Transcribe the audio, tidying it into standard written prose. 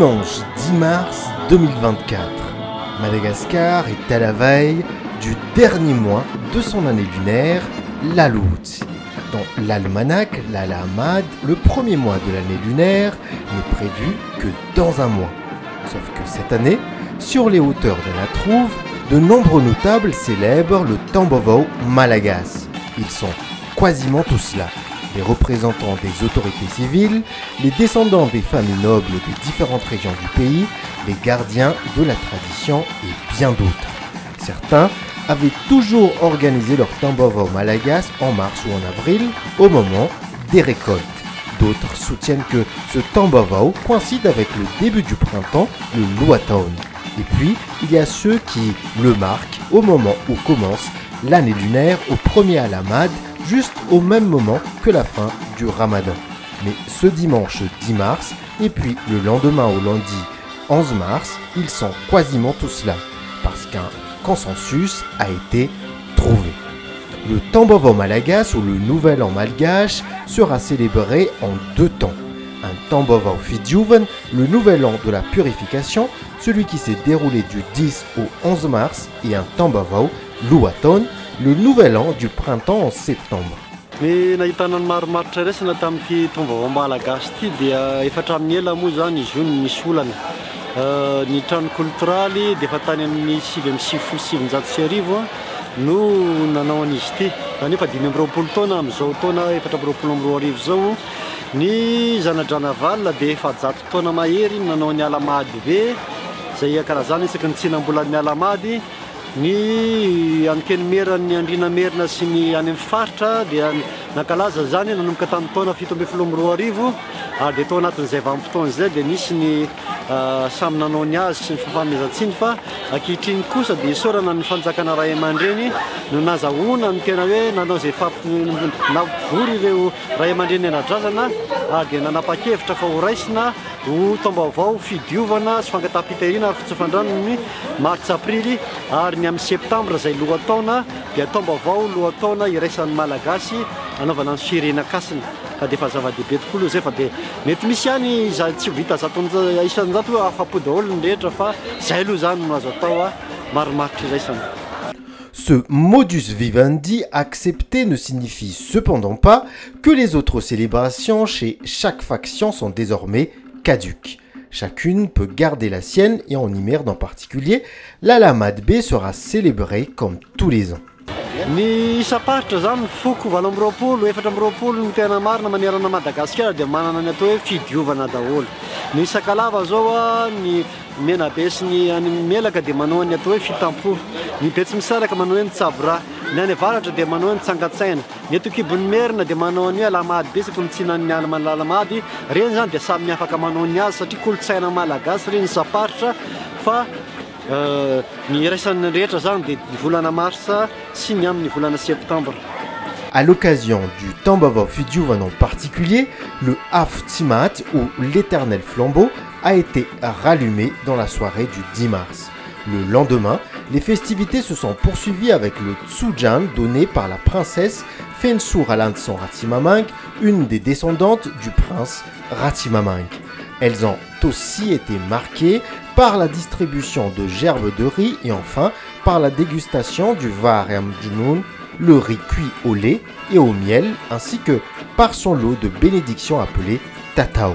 Dimanche 10 mars 2024, Madagascar est à la veille du dernier mois de son année lunaire, l'Alout. Dans l'almanach, l'Alamad, le premier mois de l'année lunaire n'est prévu que dans un mois. Sauf que cette année, sur les hauteurs de la Trouve, de nombreux notables célèbrent le Tambovao Malagas. Ils sont quasiment tous là. Les représentants des autorités civiles, les descendants des familles nobles des différentes régions du pays, les gardiens de la tradition et bien d'autres. Certains avaient toujours organisé leur Tambovao Malagas en mars ou en avril, au moment des récoltes. D'autres soutiennent que ce Tambovao coïncide avec le début du printemps, le Luatown. Et puis, il y a ceux qui le marquent au moment où commence l'année lunaire au premier Alamad, juste au même moment que la fin du Ramadan. Mais ce dimanche 10 mars, et puis le lendemain au lundi 11 mars, ils sont quasiment tous là, parce qu'un consensus a été trouvé. Le Tambovao Malagas, ou le Nouvel An malgache, sera célébré en deux temps. Un Tambovao Fidjuvan, le Nouvel An de la purification, celui qui s'est déroulé du 10 au 11 mars, et un Tambovao Luatown, le Nouvel An du printemps en septembre. Ny nahitana ny maromarotra resana tamin'ity Tambovao Malagasy ity dia efatra amin'ny ela moa zany izy io no misy olana. Ny trano kulturaly dia efa tany amin'ny 750 no nanao an'izy ity. Zany efa 520 taona amin'izao taona 420 zao. Ny zanadranavalina dia efa 100 taona mahery nanao ny Alamady be, izay karazany isaky ny tsinam-bolan'ny Alamady. Ny ankenimerany Andriana Merina sy ny any amin'ny faritra dia nankalaza zany nanomboka tamin'ny taona 712 ary dia tao anatin'izay vanim-potoana izay dia nisy ny samy nanao ny azy sy ny fahamezatsiny fa ankehitriny kosa dia isaorana ny fanjakana ray aman-dreny no nazahoana ny tena hoe nanao izay navory ireo ray aman-dreny anadrazana ary dia nanapa-kevitra fa ho raisina ho Tambovao fidiovana sy fangataham-pitahiryana ary fitsofandrano ny mars aprily ary ny amin'ny septambra izay lohataona dia Tambovao lohataona iraisan'ny malagasy anaovana ny firenakasina. Ka dia efa zava-dehibe tokoa aloha zay fa dia mety misy ihany tsy ho vita isan-jato hoe afa-po daholo ny rehetra fa izay aloha zany no azo atao maromarotra iraisana. Ce modus vivendi accepté ne signifie cependant pas que les autres célébrations chez chaque faction sont désormais caduques. Chacune peut garder la sienne et en Imerde en particulier, l'Alamad B sera célébrée comme tous les ans. Ny isa-paritra zany foko 20, 420 no tena marina manerana Madagasikara dia manana ny atao hoe fidiovana daholo. Ny Sakalava zao ny Menabe sy ny any Melaka dia manao ny atao hoe fitampo. Ny Betsimisaraka manao hoe ny Tsabra. Ny any Avaratra dia manao ny Tsangatsaina. Ny eto Kibon'ny Merina dia manao ny hoe Alamady be saky mitsinan'ny Alamady. Reny zany dia samy afaka manao ny azy satria kolotsaina malagasy reny isa-paritra fa ny iraisan'ny rehetra zany dia ny volana marsa sy ny amin'ny volana septembre. À l'occasion du Tambovao Fidjuvan en particulier, le Haf Timat ou l'éternel flambeau a été rallumé dans la soirée du 10 mars. Le lendemain, les festivités se sont poursuivies avec le Tsujan donné par la princesse Fensur Alanson Ratimamang, une des descendantes du prince Ratimamang. Elles ont aussi été marquées par la distribution de gerbes de riz et enfin par la dégustation du Varem Junun, le riz cuit au lait et au miel, ainsi que par son lot de bénédictions appelé Tatao.